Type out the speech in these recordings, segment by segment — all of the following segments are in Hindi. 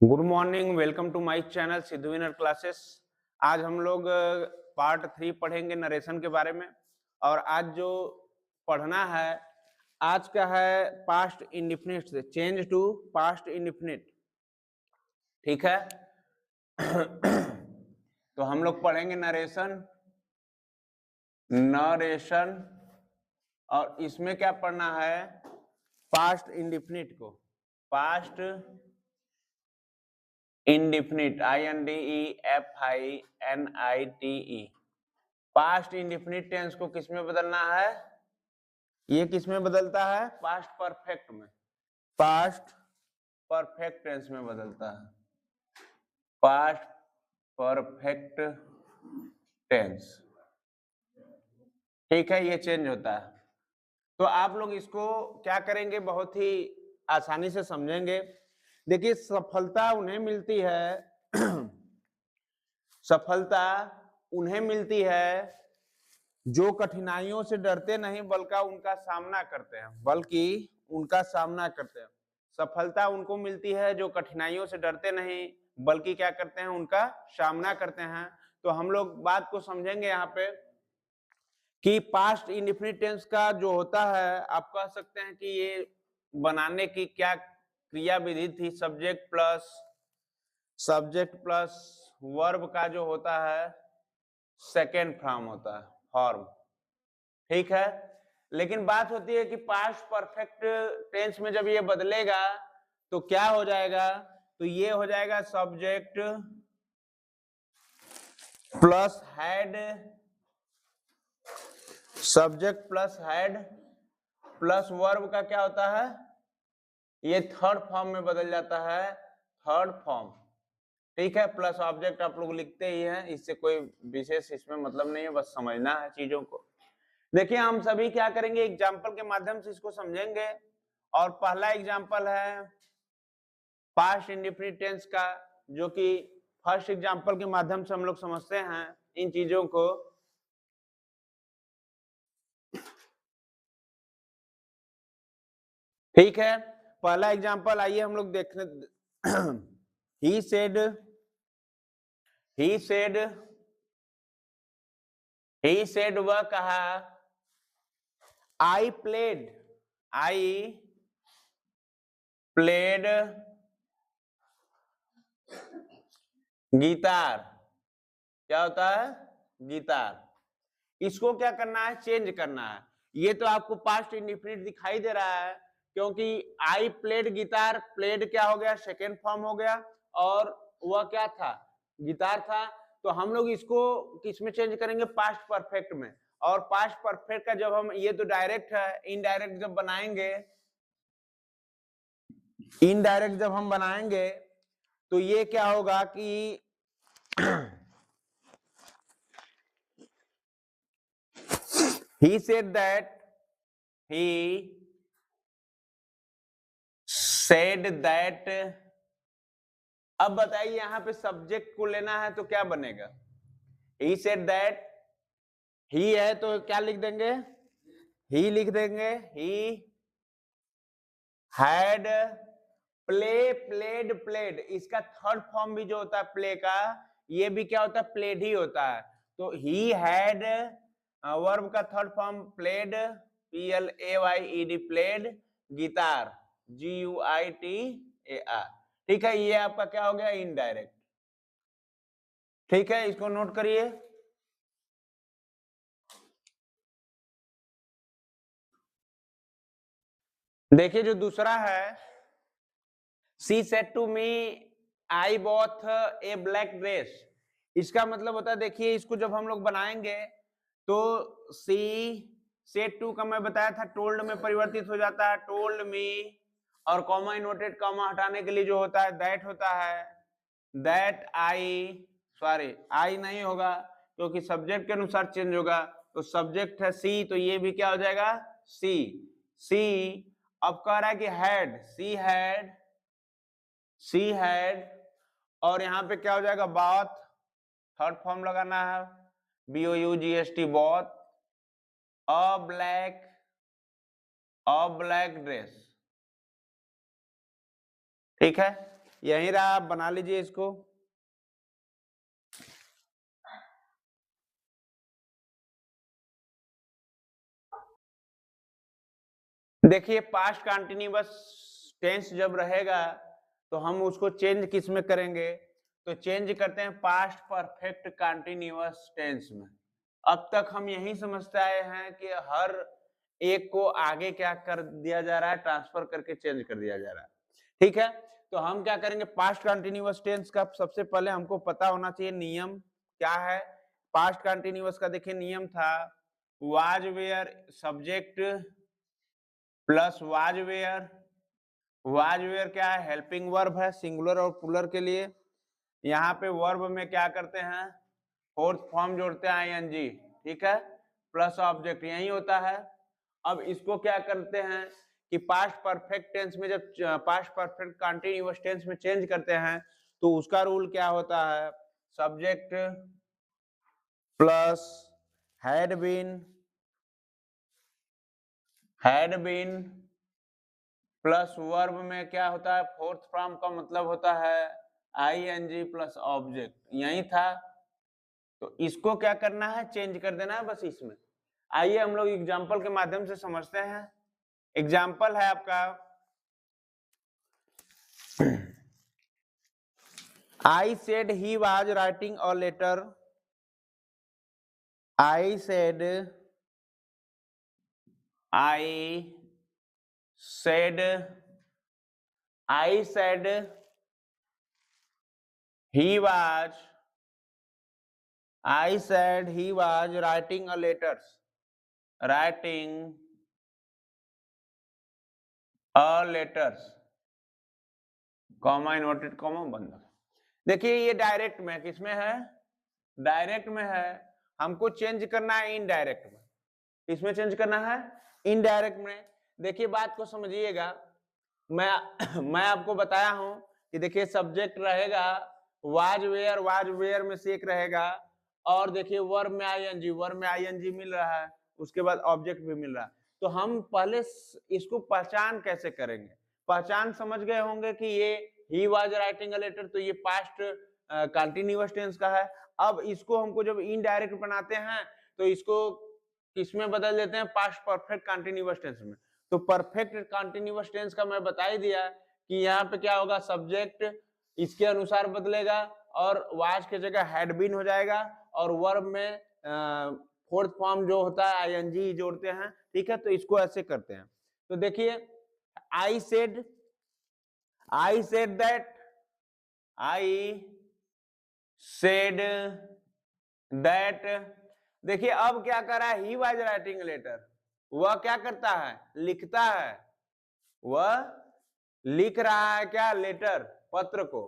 Good morning, welcome to my channel Sidhu winner classes. आज हम लोग पार्ट 3 पढ़ेंगे नरेशन के बारे में। और आज जो पढ़ना है आज का है पास्ट इंडिफिनिट से चेंज टू पास्ट इंडिफिनिट। ठीक है। तो हम लोग पढ़ेंगे नरेशन और इसमें क्या पढ़ना है, पास्ट इंडिफिनिट को। Past indefinite INDEFINITE। Past indefinite tense को किस में बदलना है? ये किस में बदलता है? पास्ट परफेक्ट में। पास्ट परफेक्ट टेंस में बदलता है। Past perfect tense. ठीक है, ये चेंज होता है। तो आप लोग इसको क्या करेंगे, बहुत ही आसानी से समझेंगे। देखिए, सफलता उन्हें मिलती है सफलता उन्हें मिलती है जो कठिनाइयों से डरते नहीं बल्कि उनका सामना करते हैं। सफलता उनको मिलती है जो कठिनाइयों से डरते नहीं बल्कि क्या करते हैं, उनका सामना करते हैं। तो हम लोग बात को समझेंगे यहाँ पे कि पास्ट इंडेफिनिट टेंस का जो होता है, आप कह सकते हैं कि ये बनाने की क्या क्रिया विधि थी। सब्जेक्ट प्लस वर्ब का जो होता है सेकेंड फॉर्म होता है, फॉर्म। ठीक है। लेकिन बात होती है कि पास्ट परफेक्ट टेंस में जब ये बदलेगा तो क्या हो जाएगा, तो ये हो जाएगा subject plus head plus verb का क्या होता है, ये थर्ड फॉर्म में बदल जाता है, थर्ड फॉर्म। ठीक है। प्लस ऑब्जेक्ट आप लोग लिखते ही हैं, इससे कोई विशेष इसमें मतलब नहीं है, बस समझना है चीजों को। देखिए, हम सभी क्या करेंगे, एग्जाम्पल के माध्यम से इसको समझेंगे। और पहला एग्जाम्पल है पास्ट इंडेफिनिट टेंस का, जो कि फर्स्ट एग्जाम्पल के माध्यम से हम लोग समझते हैं इन चीजों को। ठीक है, पहला एग्जाम्पल आइए हम लोग देखने। ही सेड वह कहा, आई प्लेड गिटार। क्या होता है? गिटार। इसको क्या करना है, चेंज करना है। ये तो आपको पास्ट इंडेफिनिट दिखाई दे रहा है, क्योंकि आई प्लेड गिटार, प्लेड क्या हो गया, सेकेंड फॉर्म हो गया, और वह क्या था, गिटार था। तो हम लोग इसको किसमें चेंज करेंगे, पास्ट परफेक्ट में। और पास्ट परफेक्ट का जब हम, ये तो डायरेक्ट है, इनडायरेक्ट जब बनाएंगे तो ये क्या होगा कि he said that अब बताइए, यहां पे सब्जेक्ट को लेना है तो क्या बनेगा, he said that, ही है तो क्या लिख देंगे, ही लिख देंगे। He had played. इसका थर्ड फॉर्म भी जो होता है प्ले का, ये भी क्या होता है, प्लेड ही होता है। तो ही हैड वर्ब का third form played, PLAYED, played guitar, GUITAR। ठीक है, ये आपका क्या हो गया, इनडायरेक्ट। ठीक है, इसको नोट करिए। देखिए, जो दूसरा है, she said to me I bought a black dress. इसका मतलब होता है, देखिए इसको जब हम लोग बनाएंगे तो सी सेड टू का मैं बताया था टोल्ड में परिवर्तित हो जाता है, टोल्ड मी। और कॉमा इन्वर्टेड कॉमा हटाने के लिए जो होता है दैट होता है, दैट आई नहीं होगा क्योंकि सब्जेक्ट के अनुसार चेंज होगा। तो सब्जेक्ट है सी, तो ये भी क्या हो जाएगा, सी। अब कह रहा है कि सी हैड, और यहाँ पे क्या हो जाएगा, बॉथ, थर्ड फॉर्म लगाना है, BOUGHT, बॉथ अ ब्लैक ड्रेस। ठीक है, यही रहा, आप बना लीजिए इसको। देखिए पास्ट कंटिन्यूअस टेंस जब रहेगा तो हम उसको चेंज किस में करेंगे, तो चेंज करते हैं पास्ट परफेक्ट कंटिन्यूअस टेंस में। अब तक हम यही समझते आए हैं कि हर एक को आगे क्या कर दिया जा रहा है, ट्रांसफर करके चेंज कर दिया जा रहा है। ठीक है, तो हम क्या करेंगे, पास्ट कंटिन्यूअस टेंस का सबसे पहले हमको पता होना चाहिए नियम क्या है। पास्ट कंटिन्यूअस का देखिए नियम था, was were subject plus was were. Was were क्या है, हेल्पिंग वर्ब है सिंगुलर और प्लूरल के लिए। यहाँ पे वर्ब में क्या करते हैं, फोर्थ फॉर्म जोड़ते हैं आईएनजी, ठीक है, प्लस ऑब्जेक्ट, यही होता है। अब इसको क्या करते हैं कि पास्ट परफेक्ट टेंस में जब पास्ट परफेक्ट कंटीन्यूअस टेंस में चेंज करते हैं तो उसका रूल क्या होता है, subject plus had been plus verb में क्या होता है, फोर्थ फॉर्म का मतलब होता है आईएनजी प्लस ऑब्जेक्ट, यही था। तो इसको क्या करना है, चेंज कर देना है बस इसमें। आइए हम लोग एग्जांपल के माध्यम से समझते हैं। एग्जांपल है आपका, I said he was writing a letter. I said he was writing a letter. Writing a letter. Comma inverted comma बंद। देखिए ये डायरेक्ट में, किसमें है, डायरेक्ट में है। हमको चेंज करना है इनडायरेक्ट में। किसमें चेंज करना है, इनडायरेक्ट में। देखिए बात को समझिएगा, मैं आपको बताया हूं कि देखिए सब्जेक्ट रहेगा वाज वेयर में से एक रहेगा, और देखिए वर्ब में आईएनजी मिल रहा है, उसके बाद ऑब्जेक्ट भी मिल रहा है। तो हम पहले इसको पहचान कैसे करेंगे, पहचान समझ गए होंगे कि ये he was writing a letter, तो ये पास्ट कंटीन्यूअस टेंस का है। अब इसको हमको जब इनडायरेक्ट बनाते हैं तो इसको किसमें बदल देते हैं, पास्ट परफेक्ट कंटीन्यूअस टेंस में। तो परफेक्ट कंटीन्यूअस टेंस का मैं बता ही दिया कि यहाँ पे क्या होगा, सब्जेक्ट इसके अनुसार बदलेगा और वाज के जगह हैड बीन हो जाएगा, और वर्ब में फोर्थ फॉर्म जो होता है आईएनजी जोड़ते हैं। ठीक है, तो इसको ऐसे करते हैं। तो देखिए I said that देखिए अब क्या कर रहा है, ही वाज राइटिंग लेटर, वह क्या करता है, लिखता है, वह लिख रहा है क्या, लेटर, पत्र को।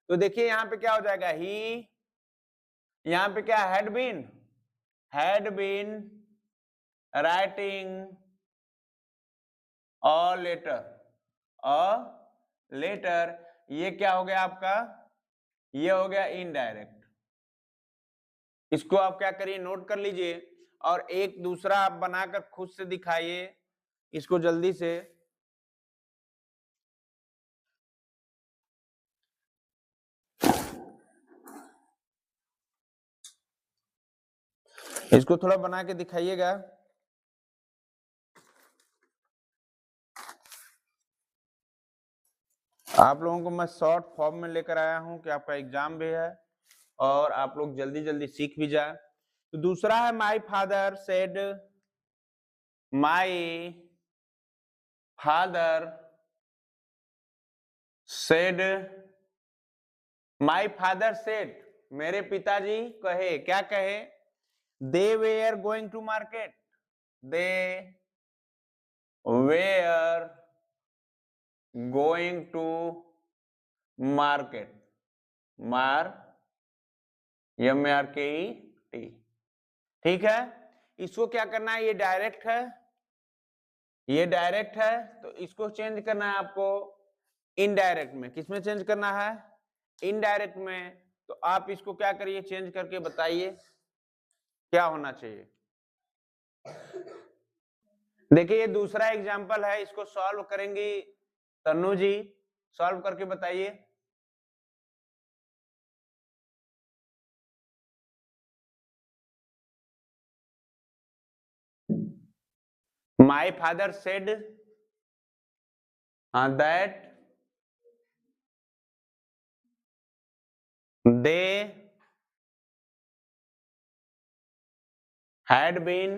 तो देखिए यहाँ पे क्या हो जाएगा, ही, यहाँ पे क्या, had been writing a letter, ये क्या हो गया आपका, ये हो गया इनडायरेक्ट। इसको आप क्या करिए, नोट कर लीजिए, और एक दूसरा आप बनाकर खुद से दिखाइए इसको जल्दी से। इसको थोड़ा बना के दिखाइएगा। आप लोगों को मैं शॉर्ट फॉर्म में लेकर आया हूं कि आपका एग्जाम भी है और आप लोग जल्दी जल्दी सीख भी जाए। तो दूसरा है माय फादर सेड मेरे पिताजी कहे, क्या कहे, they were going to market, they were going to market, MARKET। ठीक है, इसको क्या करना है, ये डायरेक्ट है, ये डायरेक्ट है, तो इसको चेंज करना है आपको इनडायरेक्ट में। किसमें चेंज करना है, इनडायरेक्ट में। तो आप इसको क्या करिए, चेंज करके बताइए क्या होना चाहिए। देखिए ये दूसरा एग्जांपल है, इसको सॉल्व करेंगे तन्नू जी, सॉल्व करके बताइए। My father said that they had been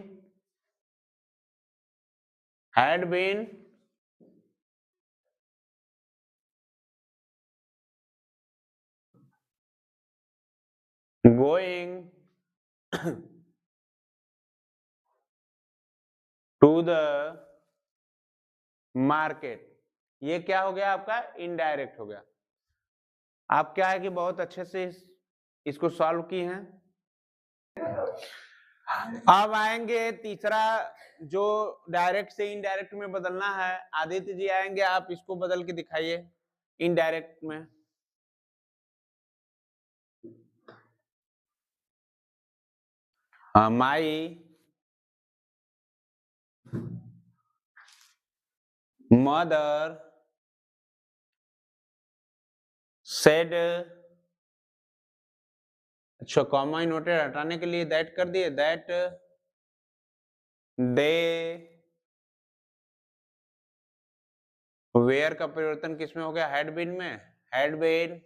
going to the market। ये क्या हो गया आपका? इनडायरेक्ट हो गया। आप क्या है कि बहुत अच्छे से इसको सॉल्व की हैं। अब आएंगे तीसरा, जो डायरेक्ट से इनडायरेक्ट में बदलना है। आदित्य जी आएंगे, आप इसको बदल के दिखाइए इनडायरेक्ट में। माई मदर सेड, अच्छा कॉमा इनवर्टेड हटाने के लिए दैट कर दिए, दैट दे वेयर का परिवर्तन किसमें हो गया? हैड बीन में। Had been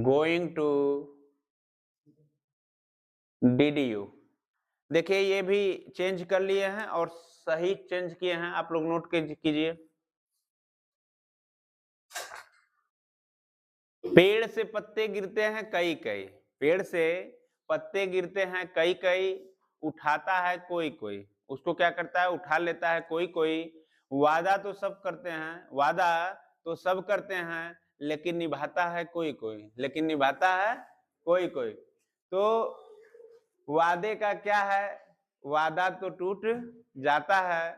going to DDU। देखिए ये भी चेंज कर लिए हैं और सही चेंज किए हैं, आप लोग नोट कीजिए। पेड़ से पत्ते गिरते हैं कई कई, पेड़ से पत्ते गिरते हैं कई कई, उठाता है कोई कोई। उसको क्या करता है? उठा लेता है कोई कोई। वादा तो सब करते हैं, वादा तो सब करते हैं, लेकिन निभाता है कोई कोई, लेकिन निभाता है कोई कोई। तो वादे का क्या है? वादा तो टूट जाता है।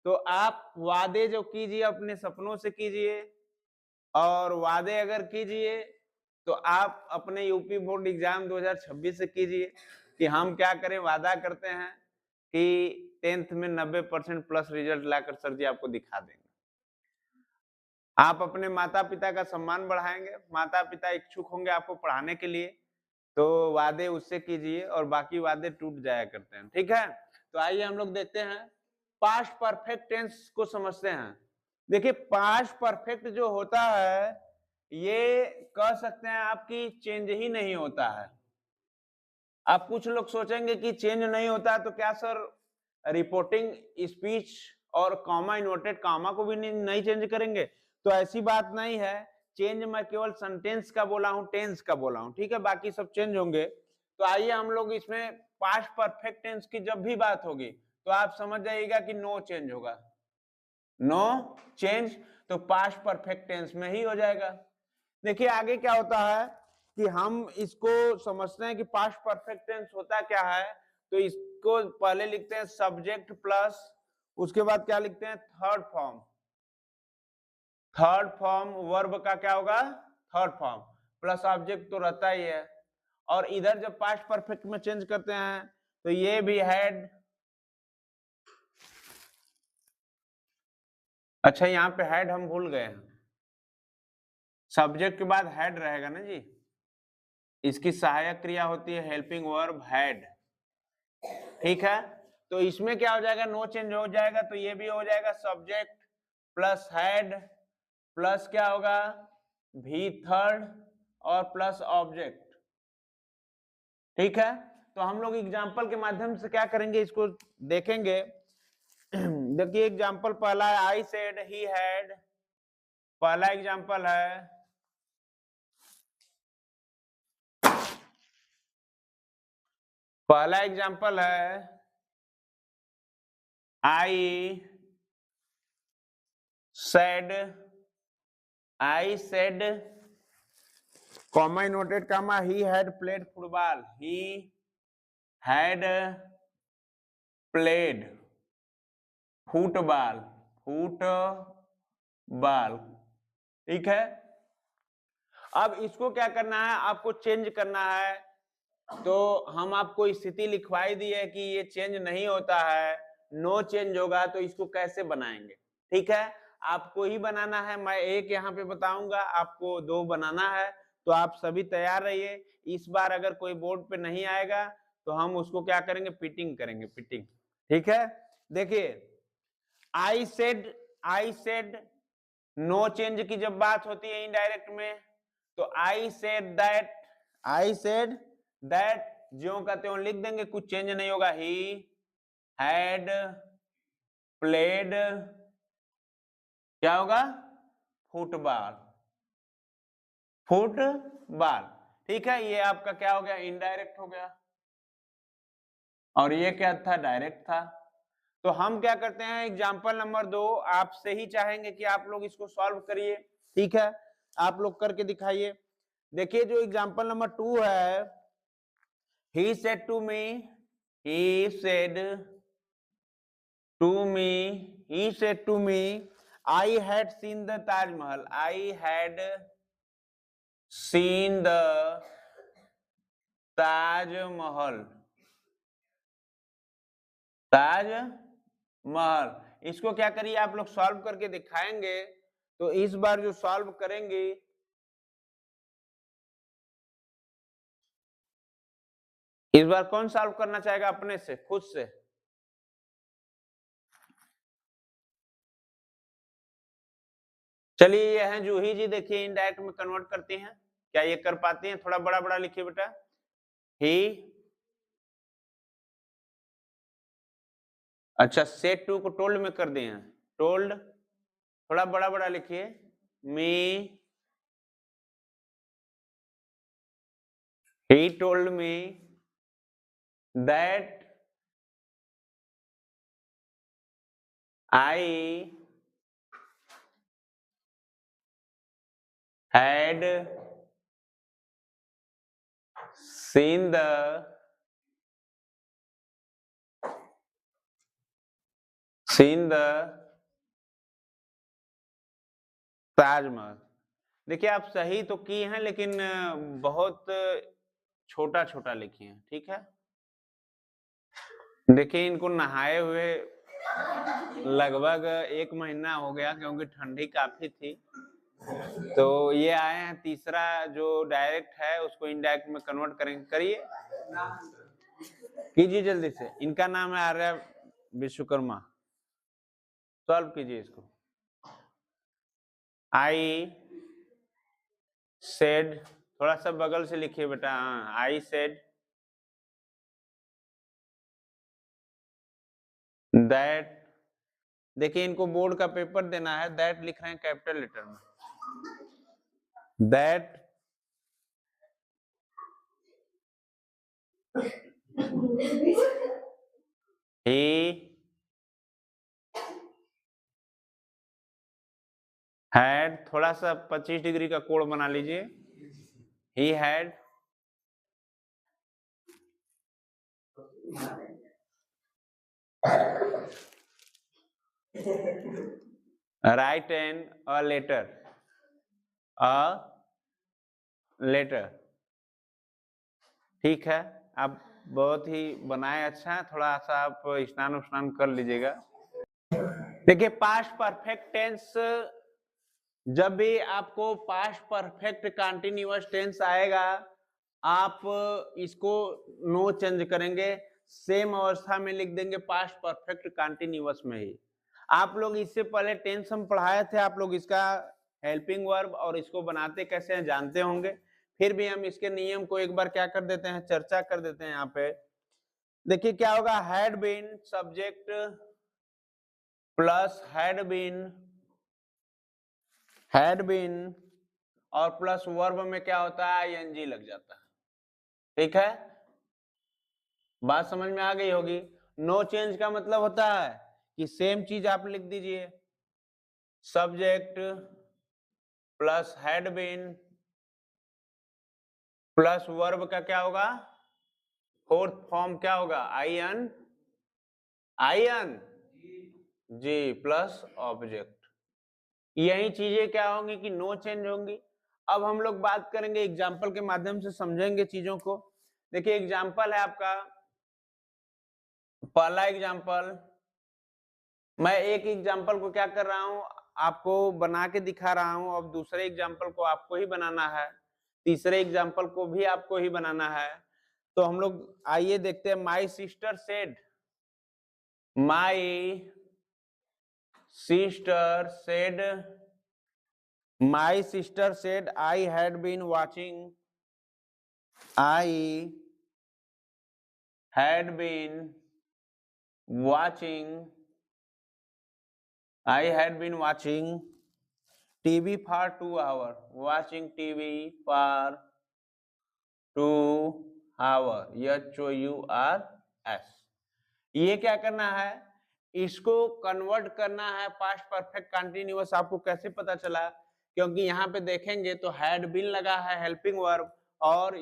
तो आप वादे जो कीजिए अपने सपनों से कीजिए, और वादे अगर कीजिए तो आप अपने यूपी बोर्ड एग्जाम 2026 से कीजिए कि हम क्या करें, वादा करते हैं कि 10th में 90% प्लस रिजल्ट लाकर सर जी आपको दिखा देंगे। आप अपने माता पिता का सम्मान बढ़ाएंगे, माता पिता इच्छुक होंगे आपको पढ़ाने के लिए, तो वादे उससे कीजिए और बाकी वादे टूट जाया करते हैं। ठीक है, तो आइए हम लोग देखते हैं पास्ट परफेक्ट टेंस को समझते हैं। देखिए पास्ट परफेक्ट जो होता है ये कह सकते हैं आपकी चेंज ही नहीं होता है। अब कुछ लोग सोचेंगे कि चेंज नहीं होता है तो क्या सर रिपोर्टिंग स्पीच और कॉमा इन्वर्टेड कॉमा को भी नहीं चेंज करेंगे? तो ऐसी बात नहीं है। चेंज मैं केवल सेंटेंस का बोला हूं, टेंस का बोला हूं, ठीक है, बाकी सब चेंज होंगे। तो आइए हम लोग इसमें पास्ट परफेक्ट टेंस की जब भी बात होगी तो आप समझ जाइएगा कि नो चेंज होगा, नो चेंज, तो पास्ट परफेक्ट टेंस में ही हो जाएगा। देखिए आगे क्या होता है कि हम इसको समझते हैं कि पास्ट परफेक्ट टेंस होता क्या है। तो इसको पहले लिखते हैं सब्जेक्ट प्लस, उसके बाद क्या लिखते हैं? Third form. Third form verb का क्या होगा? थर्ड फॉर्म प्लस ऑब्जेक्ट तो रहता ही है। और इधर जब पास्ट परफेक्ट में चेंज करते हैं तो ये भी हैड, अच्छा यहाँ पे हैड हम भूल गए हैं, सब्जेक्ट के बाद हैड रहेगा ना जी, इसकी सहायक क्रिया होती है हेल्पिंग वर्ब हैड। ठीक है, तो इसमें क्या हो जाएगा? नो चेंज हो जाएगा, तो ये भी हो जाएगा सब्जेक्ट प्लस हैड प्लस क्या होगा? भी थर्ड और प्लस ऑब्जेक्ट। ठीक है, तो हम लोग एग्जाम्पल के माध्यम से क्या करेंगे इसको देखेंगे। देखिए एग्जाम्पल पहला है आई सेड ही हैड, पहला एग्जाम्पल है पहला एग्जाम्पल है I said comma inverted comma he had played football, he had played football, football. ठीक है, अब इसको क्या करना है? आपको चेंज करना है। तो हम आपको स्थिति लिखवाई दी है कि ये चेंज नहीं होता है, नो चेंज होगा, तो इसको कैसे बनाएंगे? ठीक है, आपको ही बनाना है, मैं एक यहाँ पे बताऊंगा, आपको दो बनाना है। तो आप सभी तैयार रहिए। इस बार अगर कोई बोर्ड पे नहीं आएगा तो हम उसको क्या करेंगे, पिटिंग करेंगे, पिटिंग। ठीक है, देखिए आई सेड नो चेंज की जब बात होती है इनडायरेक्ट में, तो आई सेड दैट ज्यों का त्यों लिख देंगे, कुछ चेंज नहीं होगा। ही हैड प्लेड, क्या होगा, फुटबॉल, फुटबॉल। ठीक है, ये आपका क्या हो गया, इनडायरेक्ट हो गया, और ये क्या था, डायरेक्ट था। तो हम क्या करते हैं, एग्जांपल नंबर 2 आपसे ही चाहेंगे कि आप लोग इसको सॉल्व करिए। ठीक है, आप लोग करके दिखाइए। देखिए जो एग्जांपल नंबर 2 है, he said to me, he said to me, I had seen the Taj Mahal, I had seen the Taj Mahal, Taj Mahal. इसको क्या करिए, आप लोग सॉल्व करके दिखाएंगे। तो इस बार जो सॉल्व करेंगे, इस बार कौन सॉल्व करना चाहेगा अपने से, खुद से? चलिए ये है जूही जी, देखिए इनडायरेक्ट में कन्वर्ट करती हैं, क्या ये कर पाती हैं? थोड़ा बड़ा बड़ा लिखिए बेटा। ही, अच्छा सेट टू को टोल्ड में कर दिए हैं, टोल्ड, थोड़ा बड़ा बड़ा लिखिए। Me, he told me that I had seen the Taj Mahal. देखिए आप सही तो किए हैं, लेकिन बहुत छोटा छोटा लिखे हैं। ठीक है, देखिए इनको नहाए हुए लगभग 1 महीना हो गया, क्योंकि ठंडी काफी थी। तो ये आए हैं, तीसरा जो डायरेक्ट है उसको इनडायरेक्ट में कन्वर्ट करेंगे। करिए, कीजिए जल्दी से। इनका नाम है आर्य विश्वकर्मा। सॉल्व कीजिए इसको। आई सेड, थोड़ा सा बगल से लिखिए बेटा। आई सेड दैट, देखिए इनको बोर्ड का पेपर देना है, दैट लिख रहे हैं कैपिटल लेटर में, दैट ही हैड, थोड़ा सा 25 डिग्री का कोण बना लीजिए। He had written a letter. ठीक है, आप बहुत ही बनाए, अच्छा, थोड़ा सा आप स्नान कर लीजिएगा। देखिए पास्ट परफेक्ट टेंस, जब भी आपको पास्ट परफेक्ट कंटीन्यूअस टेंस आएगा, आप इसको नो चेंज करेंगे, सेम अवस्था में लिख देंगे पास्ट परफेक्ट कंटीन्यूअस में ही। आप लोग इससे पहले टेंस हम पढ़ाए थे, आप लोग इसका हेल्पिंग वर्ब और इसको बनाते कैसे हैं जानते होंगे। फिर भी हम इसके नियम को एक बार क्या कर देते हैं, चर्चा कर देते हैं। यहाँ पे देखिए क्या होगा, had been subject plus had been और प्लस वर्ब में क्या होता है, आईएनजी लग जाता है। ठीक है, बात समझ में आ गई होगी। नो चेंज का मतलब होता है कि सेम चीज आप लिख दीजिए, subject plus had been plus verb का क्या होगा, फोर्थ फॉर्म क्या होगा, आईएन जी प्लस ऑब्जेक्ट। यही चीजें क्या होंगी कि नो चेंज होंगी। अब हम लोग बात करेंगे एग्जाम्पल के माध्यम से, समझेंगे चीजों को। देखिए एग्जाम्पल है आपका, पहला एग्जाम्पल, मैं एक एग्जाम्पल को क्या कर रहा हूं, आपको बना के दिखा रहा हूं। अब दूसरे एग्जाम्पल को आपको ही बनाना है, तीसरे एग्जाम्पल को भी आपको ही बनाना है। तो हम लोग आइए देखते हैं। My sister said, my sister said, my sister said I had been watching, I had been watching, I had been watching TV for 2 hours. Watching TV for 2 hours. HOURS. ये क्या करना है, इसको कन्वर्ट करना है पास्ट परफेक्ट कंटिन्यूअस। आपको कैसे पता चला, क्योंकि यहाँ पे देखेंगे तो हैड बीन लगा है हेल्पिंग वर्ब, और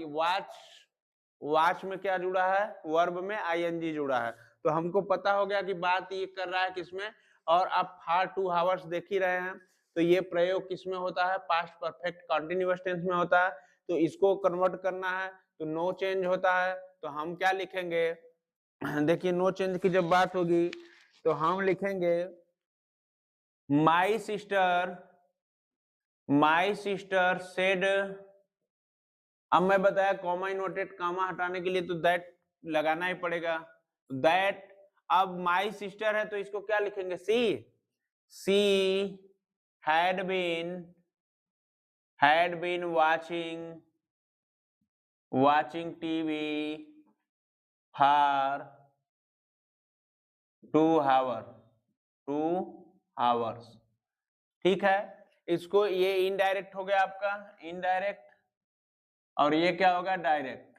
वॉच में क्या जुड़ा है, वर्ब में आईएनजी जुड़ा है। तो हमको पता हो गया कि बात ये कर रहा है किसमें, और आप फॉर 2 आवर्स देख ही रहे हैं, तो ये प्रयोग किसमें होता है, पास्ट परफेक्ट कंटिन्यूअस टेंस में होता है। तो इसको कन्वर्ट करना है तो नो चेंज होता है, तो हम क्या लिखेंगे, देखिए नो चेंज की जब बात होगी तो हम लिखेंगे माई सिस्टर सेड। अब मैं बताया कॉमा इनवर्टेड कामा हटाने के लिए तो दैट लगाना ही पड़ेगा, दैट। अब माई सिस्टर है तो इसको क्या लिखेंगे, she had been watching TV for 2 hours. ठीक है, इसको ये इनडायरेक्ट हो गया आपका, इनडायरेक्ट, और ये क्या होगा, डायरेक्ट।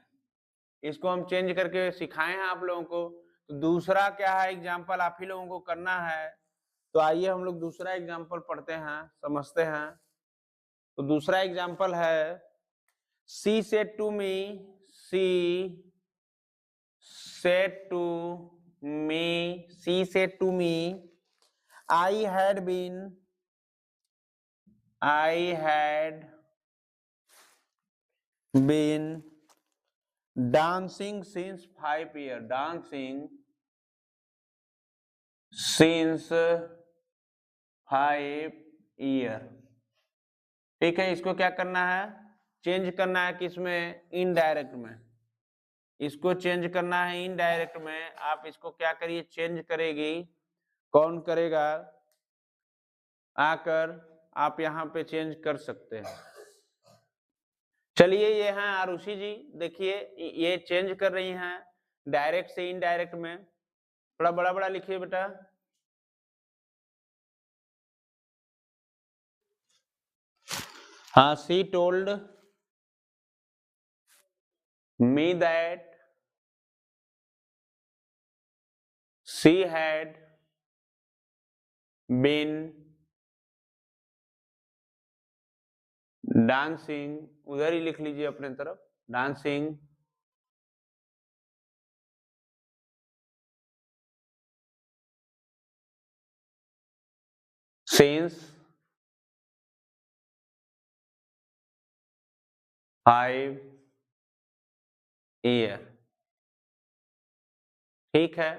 इसको हम चेंज करके सिखाए हैं आप लोगों को। तो दूसरा क्या है एग्जाम्पल, आप ही लोगों को करना है। तो आइए हम लोग दूसरा एग्जाम्पल पढ़ते हैं, समझते हैं। तो दूसरा एग्जाम्पल है, she said to me, I had been dancing since 5 years. Dancing since 5 years. ठीक है, इसको क्या करना है, चेंज करना है किसमें, इनडायरेक्ट में। इसको चेंज करना है इनडायरेक्ट में। आप इसको क्या करिए, चेंज करेगी, कौन करेगा, आकर आप यहाँ पे चेंज कर सकते हैं। चलिए ये हैं आरुषि जी, देखिए ये चेंज कर रही हैं डायरेक्ट से इनडायरेक्ट में। थोड़ा बड़ा बड़ा लिखिए बेटा। हाँ, she told me that she had been dancing, उधर ही लिख लीजिए अपने तरफ, डांसिंग सिंस 5 years। ठीक है,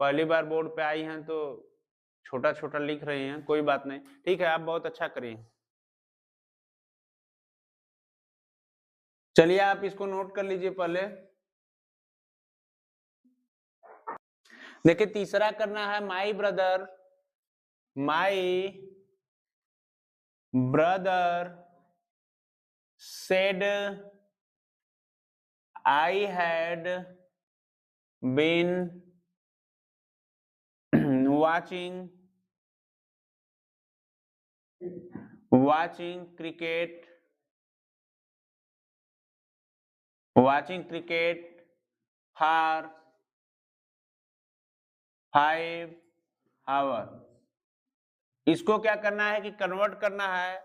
पहली बार बोर्ड पे आई हैं तो छोटा छोटा लिख रही हैं, कोई बात नहीं, ठीक है, आप बहुत अच्छा करिए। चलिए आप इसको नोट कर लीजिए पहले। देखिए तीसरा करना है, my brother said I had been watching cricket for 5 hours। इसको क्या करना है कि कन्वर्ट करना है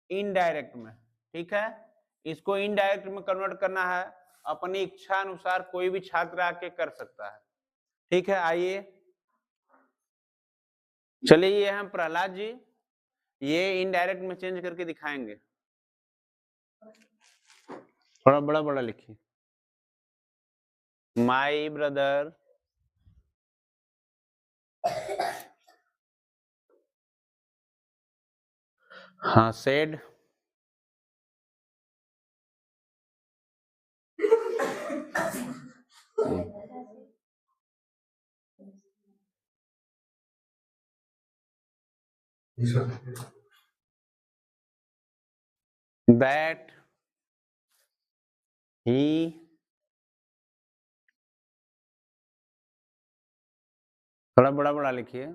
इनडायरेक्ट में। ठीक है, इसको इनडायरेक्ट में कन्वर्ट करना है, अपनी इच्छा अनुसार कोई भी छात्र आके कर सकता है। ठीक है, आइए चलिए, ये हम प्रहलाद जी, ये इनडायरेक्ट में चेंज करके दिखाएंगे। थोड़ा बड़ा बड़ा लिखिए, माई ब्रदर हाँ सेड that he थोड़ा बड़ा बड़ा लिखिए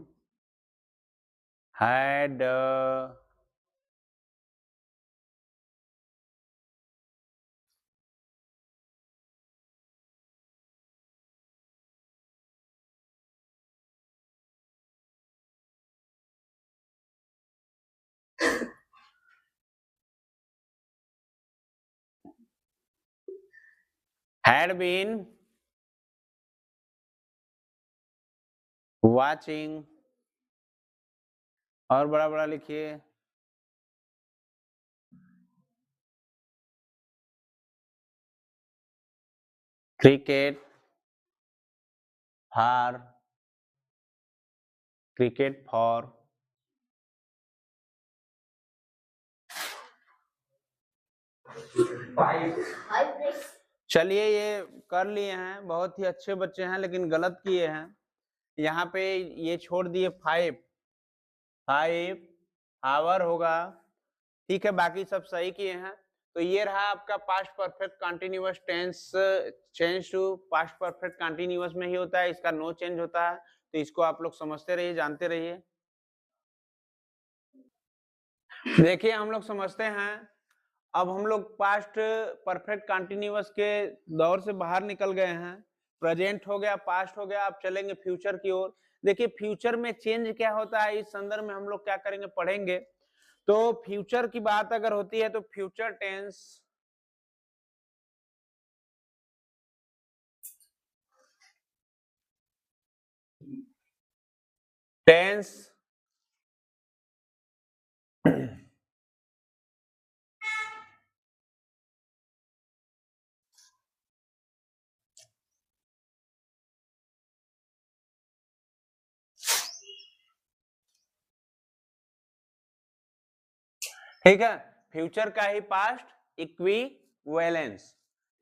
had been watching और बड़ा बड़ा लिखिए cricket for चलिए ये कर लिए हैं, बहुत ही अच्छे बच्चे हैं, लेकिन गलत किए हैं। यहाँ पे ये छोड़ दिए 5 आवर होगा, ठीक है, बाकी सब सही किए हैं। तो ये रहा आपका past perfect continuous tense, change to past perfect continuous में ही होता है, इसका नो चेंज होता है। तो इसको आप लोग समझते रहिए, जानते रहिए। देखिए हम लोग समझते हैं, अब हम लोग पास्ट परफेक्ट कंटिन्यूअस के दौर से बाहर निकल गए हैं, प्रेजेंट हो गया, पास्ट हो गया, अब चलेंगे फ्यूचर की ओर। देखिए फ्यूचर में चेंज क्या होता है, इस संदर्भ में हम लोग क्या करेंगे, पढ़ेंगे। तो फ्यूचर की बात अगर होती है तो फ्यूचर टेंस ठीक है, फ्यूचर का ही पास्ट इक्विवेलेंस,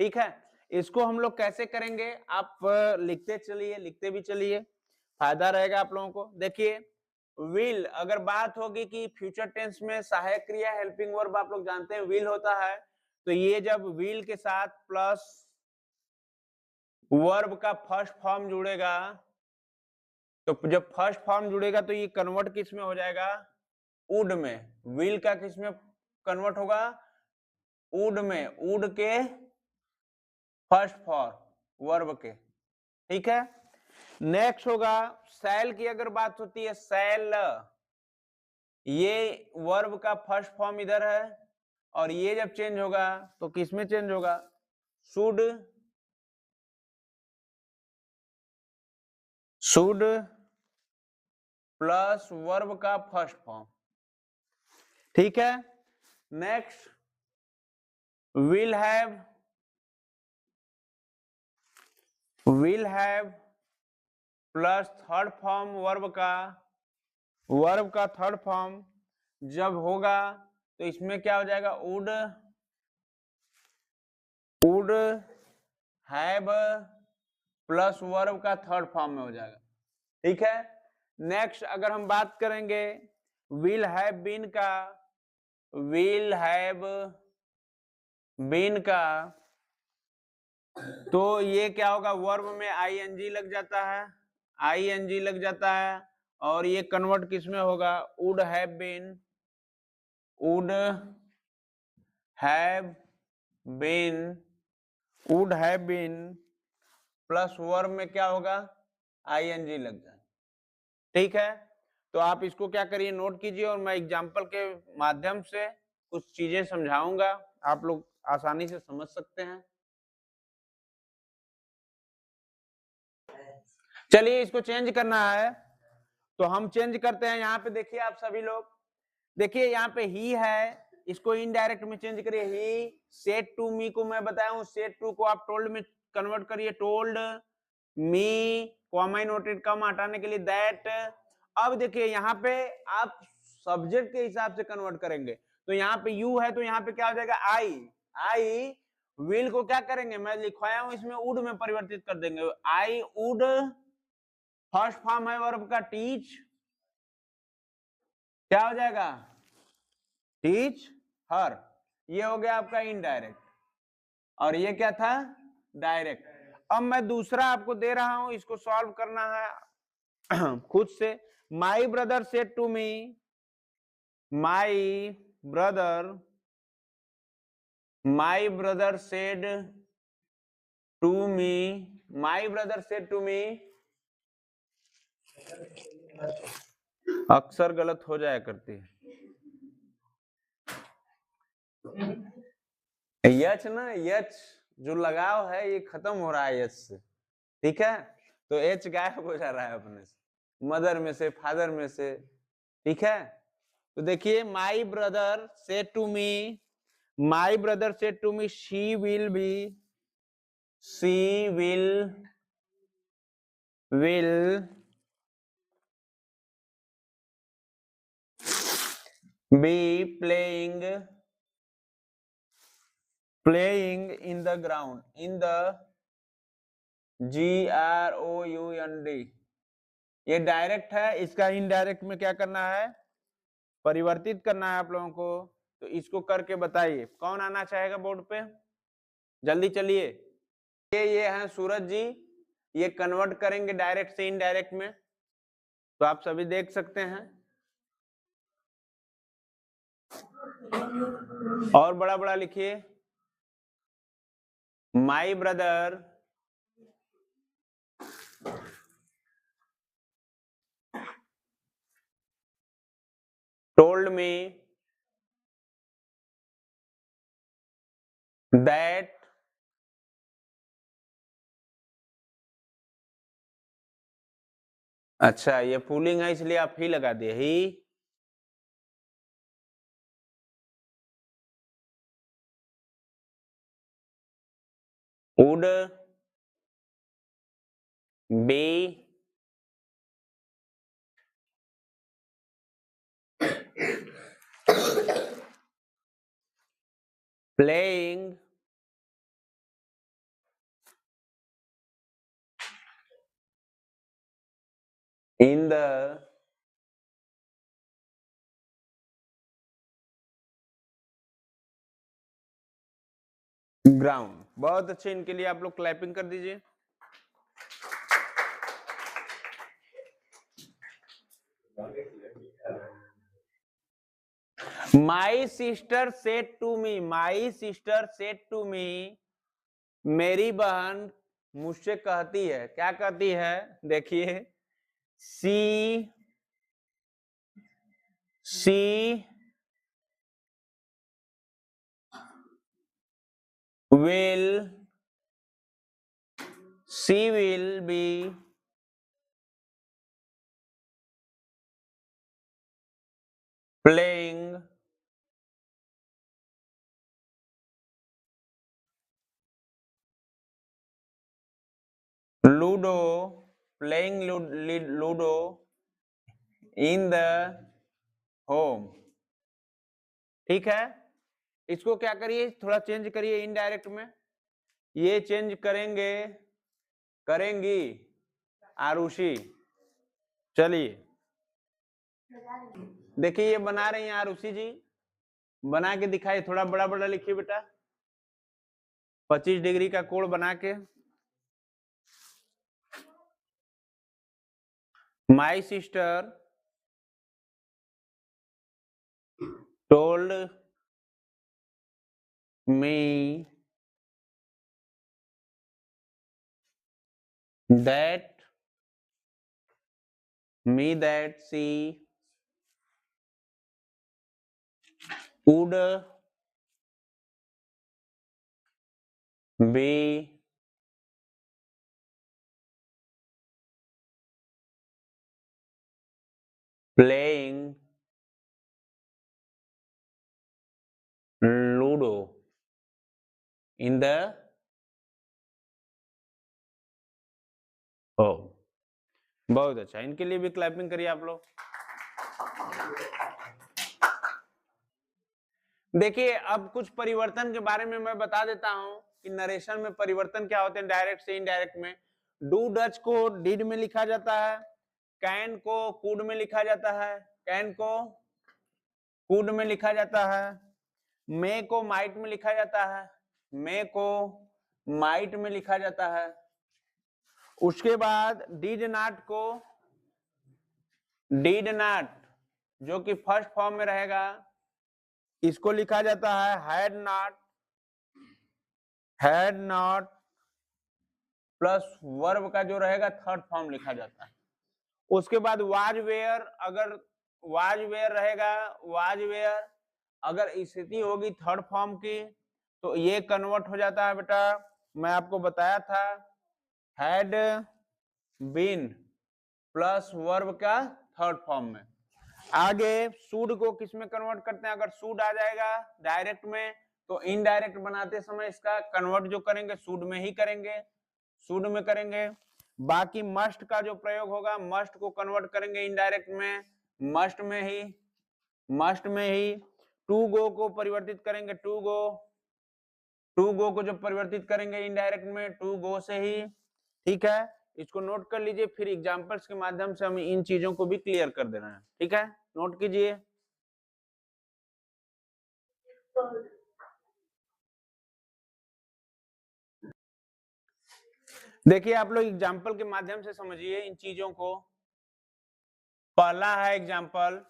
ठीक है। इसको हम लोग कैसे करेंगे, आप लिखते चलिए, लिखते भी चलिए, फायदा रहेगा आप लोगों को। देखिए विल, अगर बात होगी कि फ्यूचर टेंस में सहायक क्रिया हेल्पिंग वर्ब आप लोग जानते हैं विल होता है, तो ये जब विल के साथ प्लस वर्ब का फर्स्ट फॉर्म जुड़ेगा, तो जब फर्स्ट फॉर्म जुड़ेगा तो ये कन्वर्ट किस में हो जाएगा, वुड में। विल का किस में कन्वर्ट होगा, वुड में, वुड के फर्स्ट फॉर्म वर्ब के, ठीक है। नेक्स्ट होगा सैल की, अगर बात होती है सैल, ये वर्ब का फर्स्ट फॉर्म इधर है, और ये जब चेंज होगा तो किस में चेंज होगा, शुड, शुड प्लस वर्ब का फर्स्ट फॉर्म, ठीक है। Next will have plus third form verb का थर्ड फॉर्म जब होगा तो इसमें क्या हो जाएगा, वुड हैव प्लस वर्ब का थर्ड फॉर्म में हो जाएगा, ठीक है। नेक्स्ट अगर हम बात करेंगे विल हैव बीन का, तो ये क्या होगा, वर्ब में आईएनजी लग जाता है, आईएनजी लग जाता है, और ये कन्वर्ट किस में होगा, would have been plus verb में क्या होगा, आईएनजी लग जाए, ठीक है। तो आप इसको क्या करिए, नोट कीजिए, और मैं एग्जांपल के माध्यम से कुछ चीजें समझाऊंगा, आप लोग आसानी से समझ सकते हैं। चलिए इसको चेंज करना है, तो हम चेंज करते हैं। यहाँ पे देखिए आप सभी लोग, देखिए यहाँ पे ही है, इसको इनडायरेक्ट में चेंज करिए, ही सेड टू मी को मैं बताया हूँ, सेड टू को आप टोल्ड में कन्वर्ट करिए, टोल्ड मी, कॉमा नोटेड कम हटाने के लिए दैट। अब देखिए यहाँ पे आप सब्जेक्ट के हिसाब से कन्वर्ट करेंगे, तो यहाँ पे यू है, तो यहाँ पे क्या हो जाएगा, आई विल को क्या करेंगे, मैं लिखवाया हूं इसमें वुड में परिवर्तित कर देंगे, आई वुड, फर्स्ट फॉर्म है वर्ब का टीच, क्या हो जाएगा? टीच हर। ये हो गया आपका इनडायरेक्ट, और ये क्या था? डायरेक्ट। अब मैं दूसरा आपको दे रहा हूं, इसको सॉल्व करना है खुद से। My brother said to me, my brother said to me, my brother said to me, अक्सर गलत हो जाया करती है यच ना, यच जो लगाव है ये खत्म हो रहा है यच से, ठीक है? तो एच गायब हो जा रहा है अपने से, मदर में से, फादर में से, ठीक है? तो देखिए, my brother said to me, my brother said to me she will be playing in the ground, in the ground। ये डायरेक्ट है, इसका इनडायरेक्ट में क्या करना है? परिवर्तित करना है आप लोगों को। तो इसको करके बताइए, कौन आना चाहेगा बोर्ड पे? जल्दी चलिए। ये हैं सूरज जी, ये कन्वर्ट करेंगे डायरेक्ट से इनडायरेक्ट में, तो आप सभी देख सकते हैं। और बड़ा बड़ा लिखिए, my brother told me that अच्छा, ये पुलिंग है इसलिए आप ही लगा दिए, he would be playing in the ground. बहुत अच्छे, इनके लिए आप लोग क्लैपिंग कर दीजिए। My sister said to me, my sister said to me, मेरी बहन मुझसे कहती है, क्या कहती है? देखिए, सी will be playing Ludo in the home। ठीक है, इसको क्या करिए, थोड़ा चेंज करिए इनडायरेक्ट में, ये चेंज करेंगी आरुषि। चलिए देखिए, ये बना रही हैं आरुषि जी, बना के दिखाइए, थोड़ा बड़ा बड़ा लिखिए बेटा, 25 डिग्री का कोण बना के। My sister told me that she would be playing Ludo in the home। बहुत अच्छा, इनके लिए भी क्लैपिंग करिए आप लोग। देखिए, अब कुछ परिवर्तन के बारे में मैं बता देता हूं कि नरेशन में परिवर्तन क्या होते हैं डायरेक्ट से इनडायरेक्ट में। डू डच को डिड में लिखा जाता है, कैन को कुड में लिखा जाता है, कैन को कुड में लिखा जाता है, मे को माइट में लिखा जाता है, मे को माइट में लिखा जाता है। उसके बाद डिड नॉट को डिड नॉट, जो कि फर्स्ट फॉर्म में रहेगा, इसको लिखा जाता है हैड नॉट प्लस वर्ब का जो रहेगा थर्ड फॉर्म लिखा जाता है। उसके बाद वाज वेयर, अगर वाज वेयर रहेगा, वाज वेयर अगर स्थिति होगी थर्ड फॉर्म की तो ये कन्वर्ट हो जाता है बेटा, मैं आपको बताया था, हैड बीन प्लस वर्ब का थर्ड फॉर्म में। आगे शुड को किस में कन्वर्ट करते हैं, अगर शुड आ जाएगा डायरेक्ट में तो इनडायरेक्ट बनाते समय इसका कन्वर्ट जो करेंगे शुड में ही करेंगे, शुड में करेंगे। बाकी मस्ट का जो प्रयोग होगा, मस्ट को कन्वर्ट करेंगे इनडायरेक्ट में, मस्ट में ही। टू गो को परिवर्तित करेंगे टू गो को जब परिवर्तित करेंगे इनडायरेक्ट में टू गो से ही। ठीक है, इसको नोट कर लीजिए, फिर एग्जांपल्स के माध्यम से हम इन चीजों को भी क्लियर कर दे रहे हैं। ठीक है, नोट कीजिए। देखिए आप लोग एग्जाम्पल के माध्यम से समझिए इन चीजों को। पहला है example,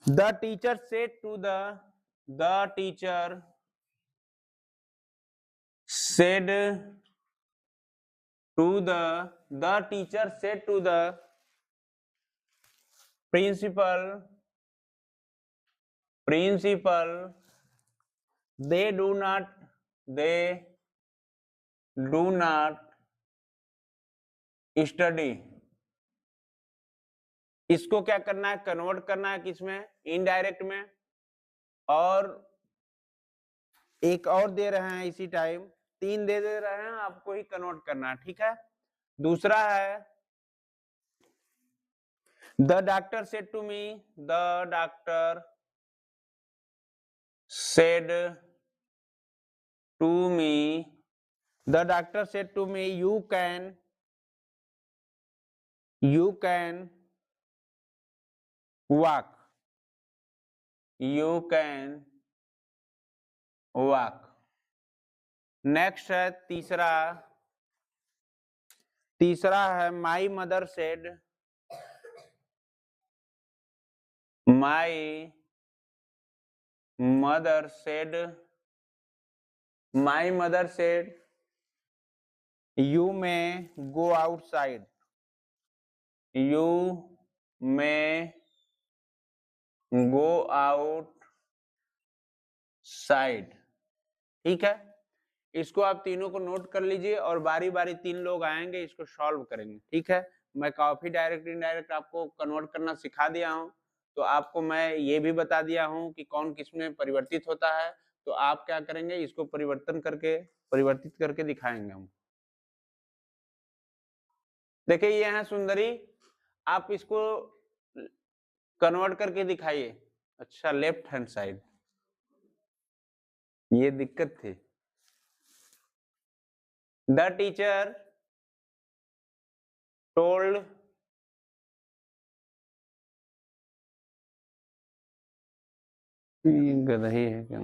the teacher said to the teacher said to the teacher said to the principal they do not study। इसको क्या करना है, कन्वर्ट करना है किसमें, इनडायरेक्ट में। और एक और दे रहे हैं इसी टाइम, तीन दे रहे हैं, आपको ही कन्वर्ट करना है। ठीक है, दूसरा है the doctor said to me, the doctor said to me, the doctor said to me you can walk, next है तीसरा है my mother said you may go outside, ठीक है, इसको आप तीनों को नोट कर लीजिए और बारी बारी तीन लोग आएंगे, इसको सॉल्व करेंगे। ठीक है, मैं काफी डायरेक्ट इनडायरेक्ट आपको कन्वर्ट करना सिखा दिया हूं, तो आपको मैं ये भी बता दिया हूं कि कौन किसमें परिवर्तित होता है। तो आप क्या करेंगे, इसको परिवर्तित करके दिखाएंगे हम। देखिए ये है सुंदरी, आप इसको कन्वर्ट करके दिखाइए। अच्छा, लेफ्ट हैंड साइड, ये दिक्कत थी। द टीचर टोल्ड गधही है क्या,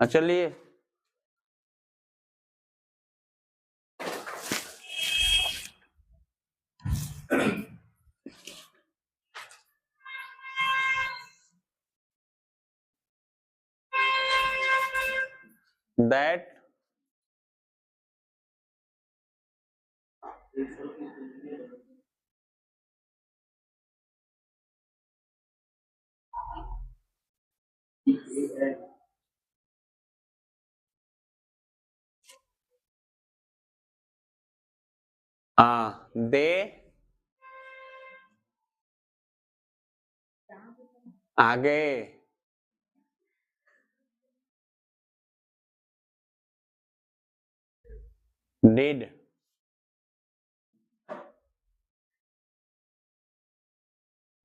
चलिए that they आगे did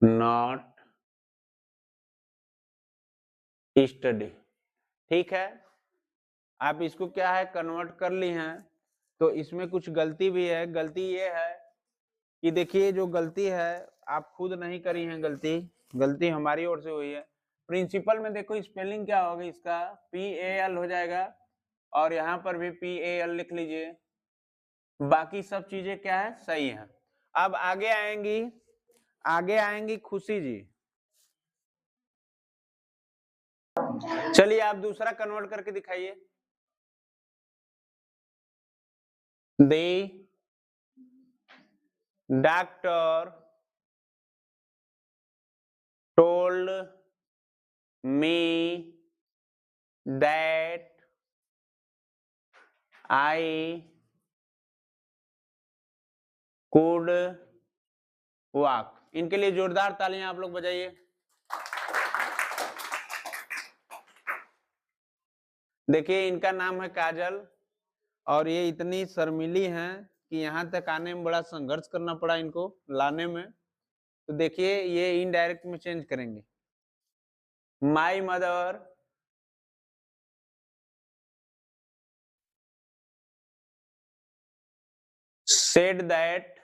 not study। ठीक है, आप इसको क्या है कन्वर्ट कर ली हैं, तो इसमें कुछ गलती भी है। गलती ये है कि देखिए जो गलती है आप खुद नहीं करी हैं गलती, गलती हमारी ओर से हुई है। प्रिंसिपल में देखो स्पेलिंग क्या होगा इसका, PAL हो जाएगा और यहाँ पर भी PAL लिख लीजिए। बाकी सब चीजें क्या है, सही है। अब आगे आएंगी खुशी जी। चलिए आप दूसरा कन्वर्ट करके दिखाइए। The doctor told me that I could walk। इनके लिए जोरदार तालियां आप लोग बजाइए। देखिए इनका नाम है काजल और ये इतनी शर्मीली हैं कि यहाँ तक आने में बड़ा संघर्ष करना पड़ा इनको लाने में। तो देखिए ये इनडायरेक्ट में चेंज करेंगे। माई मदर सेड दैट,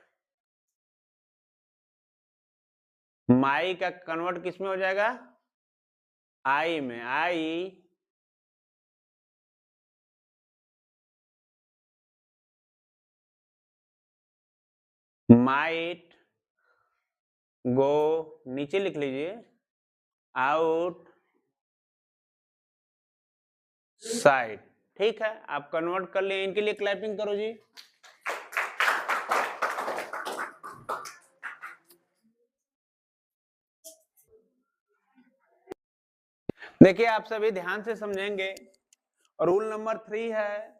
माई का कन्वर्ट किस में हो जाएगा, आई में। आई माइट गो, नीचे लिख लीजिए, आउट साइड। ठीक है, आप कन्वर्ट कर लिए। इनके लिए क्लैपिंग करो जी। देखिए आप सभी ध्यान से समझेंगे। रूल नंबर 3 है,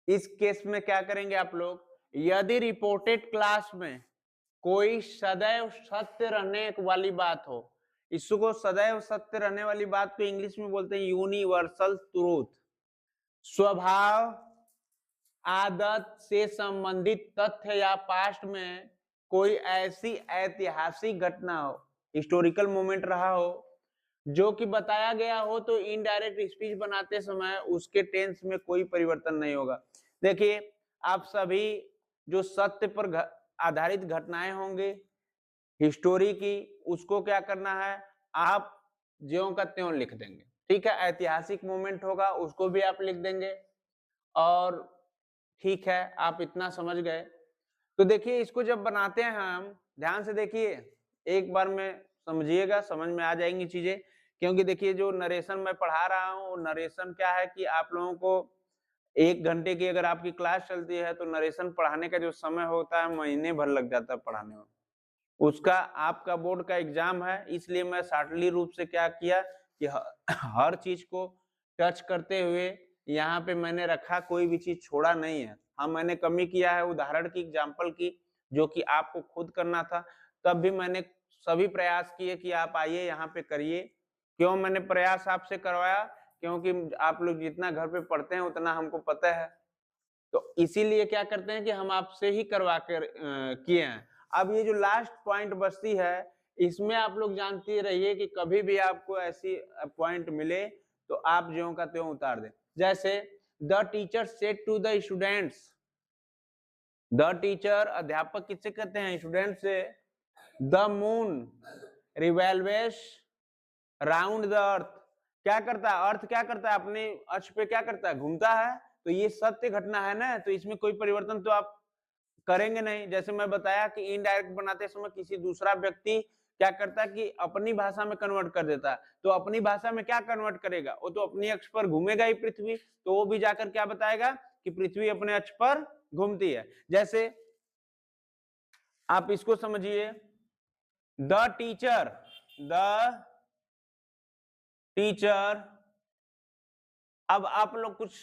इस केस में क्या करेंगे आप लोग, यदि रिपोर्टेड क्लास में कोई सदैव सत्य रहने वाली बात हो, इसको सदैव सत्य रहने वाली बात को इंग्लिश में बोलते हैं यूनिवर्सल ट्रूथ। स्वभाव, आदत से संबंधित तथ्य या पास्ट में कोई ऐसी ऐतिहासिक घटना हो, हिस्टोरिकल मोमेंट रहा हो जो कि बताया गया हो, तो इनडायरेक्ट स्पीच बनाते समय उसके टेंस में कोई परिवर्तन नहीं होगा। देखिए आप सभी जो सत्य पर आधारित घटनाएं होंगे हिस्टोरी की, उसको क्या करना है, आप ज्यों का त्यों लिख देंगे। ठीक है, ऐतिहासिक मोमेंट होगा उसको भी आप लिख देंगे। और ठीक है, आप इतना समझ गए। तो देखिए इसको जब बनाते हैं हम, ध्यान से देखिए, एक बार में समझिएगा, समझ में आ जाएंगी चीजें। क्योंकि देखिए जो नरेशन मैं पढ़ा रहा हूँ, नरेशन क्या है कि आप लोगों को 1 घंटे की अगर आपकी क्लास चलती है तो नरेशन पढ़ाने का जो समय होता है महीने भर लग जाता है पढ़ाने में। उसका आपका बोर्ड का एग्जाम है, इसलिए मैं शार्टली रूप से क्या किया कि हर चीज को टच करते हुए यहाँ पे मैंने रखा, कोई भी चीज छोड़ा नहीं है। हाँ मैंने कमी किया है उदाहरण की, एग्जाम्पल की, जो कि आपको खुद करना था। तब भी मैंने सभी प्रयास किए कि आप आइए यहाँ पे करिए। क्यों मैंने प्रयास आपसे करवाया, क्योंकि आप लोग जितना घर पे पढ़ते हैं उतना हमको पता है। तो इसीलिए क्या करते हैं कि हम आपसे ही करवा कर किए हैं। अब ये जो लास्ट पॉइंट बचती है, इसमें आप लोग जानते रहिए कि कभी भी आपको ऐसी पॉइंट मिले तो आप ज्यों का त्यों उतार दें। जैसे the teacher said to the students, the teacher अध्यापक किससे कहते हैं, स्टूडेंट से। The moon revolves round the earth, क्या करता है, अर्थ क्या करता है, अपने अक्ष पे क्या करता है, घूमता है। तो ये सत्य घटना है ना, तो इसमें कोई परिवर्तन तो आप करेंगे नहीं। जैसे मैं बताया कि इनडायरेक्ट बनाते समय किसी दूसरा व्यक्ति क्या करता है कि अपनी भाषा में कन्वर्ट कर देता है। तो अपनी भाषा में क्या कन्वर्ट करेगा, वो तो अपनी अक्ष पर घूमेगा ही पृथ्वी, तो वो भी जाकर क्या बताएगा कि पृथ्वी अपने अक्ष पर घूमती है। जैसे आप इसको समझिए, द टीचर अब आप लोग कुछ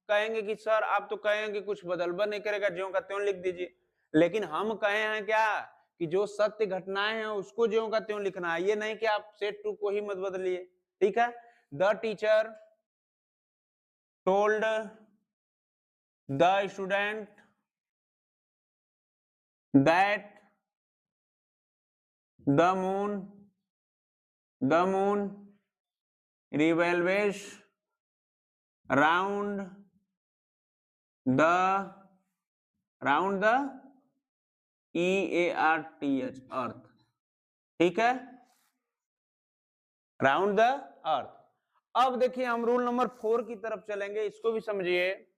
कहेंगे कि सर आप तो कहेंगे कुछ बदलबा नहीं करेगा, ज्यों का त्यों लिख दीजिए। लेकिन हम कहे हैं क्या कि जो सत्य घटनाएं हैं उसको ज्यों का त्यों लिखना है, ये नहीं कि आप सेट टू को ही मत बदलिए। ठीक है, the teacher told the student that the moon revolves round the EARTH अर्थ। ठीक है, राउंड द अर्थ। अब देखिए हम रूल नंबर 4 की तरफ चलेंगे, इसको भी समझिए।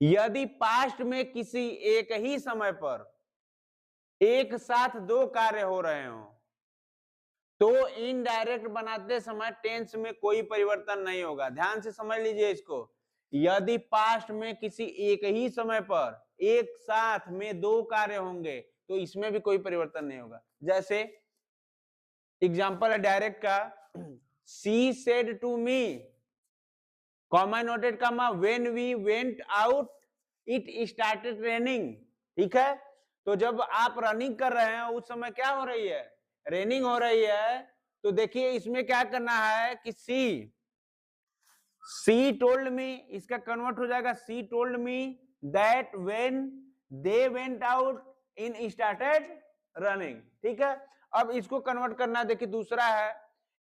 यदि पास्ट में किसी एक ही समय पर एक साथ दो कार्य हो रहे हो तो इनडायरेक्ट बनाते समय टेंस में कोई परिवर्तन नहीं होगा। ध्यान से समझ लीजिए इसको। यदि पास्ट में किसी एक ही समय पर एक साथ में दो कार्य होंगे तो इसमें भी कोई परिवर्तन नहीं होगा। जैसे एग्जांपल है डायरेक्ट का, she said to me, comma noted comma, when we went out it started raining. ठीक है, तो जब आप रनिंग कर रहे हैं उस समय क्या हो रही है, रेनिंग हो रही है। तो देखिए इसमें क्या करना है कि सी टोल्ड मी, इसका कन्वर्ट हो जाएगा सी told me that when they went out in started running. ठीक है, अब इसको कन्वर्ट करना, देखिए दूसरा है,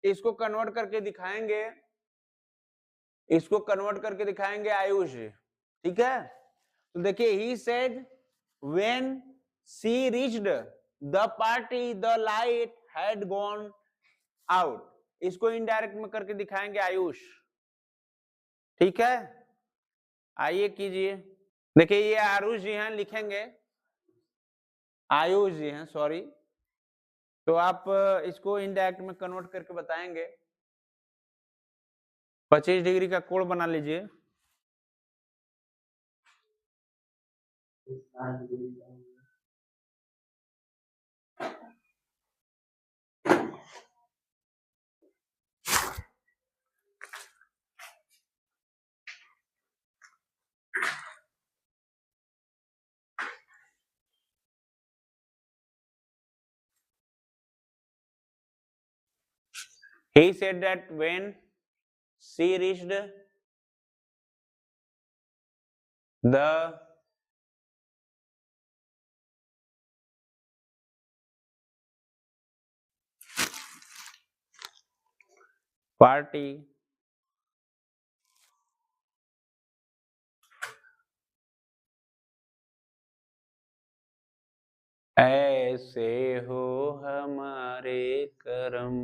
इसको कन्वर्ट करके दिखाएंगे, इसको कन्वर्ट करके दिखाएंगे आयुष। ठीक है, तो देखिए he said when she reached the party the light had gone out, इसको इनडायरेक्ट में करके दिखाएंगे आयुष। ठीक है, आइए कीजिए। देखिए ये आयुष जी हैं, लिखेंगे आयुष जी हैं, सॉरी। तो आप इसको इनडायरेक्ट में कन्वर्ट करके बताएंगे। 25 डिग्री का कोण बना लीजिए। He said that when she reached the party ऐसे हो हमारे करम।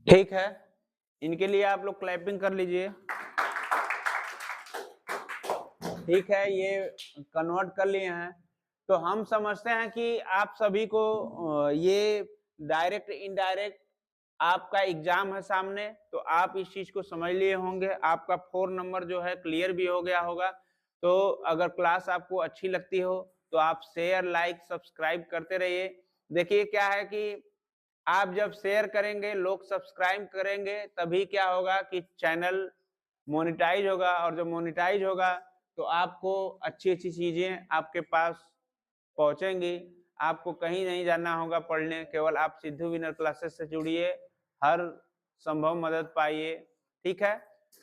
ठीक है, इनके लिए आप लोग क्लैपिंग कर लीजिए। ठीक है, ये कन्वर्ट कर लिए हैं। तो हम समझते हैं कि आप सभी को ये डायरेक्ट इनडायरेक्ट आपका एग्जाम है सामने, तो आप इस चीज को समझ लिए होंगे। आपका 4 नंबर जो है क्लियर भी हो गया होगा। तो अगर क्लास आपको अच्छी लगती हो तो आप शेयर, लाइक, सब्सक्राइब करते रहिए। देखिए क्या है कि आप जब शेयर करेंगे, लोग सब्सक्राइब करेंगे, तभी क्या होगा कि चैनल मोनेटाइज होगा, और जब मोनेटाइज होगा तो आपको अच्छी अच्छी चीजें आपके पास पहुंचेंगी। आपको कहीं नहीं जाना होगा पढ़ने, केवल आप सिद्धू विनर क्लासेस से जुड़िए, हर संभव मदद पाइए। ठीक है,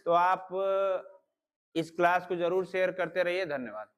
तो आप इस क्लास को जरूर शेयर करते रहिए। धन्यवाद।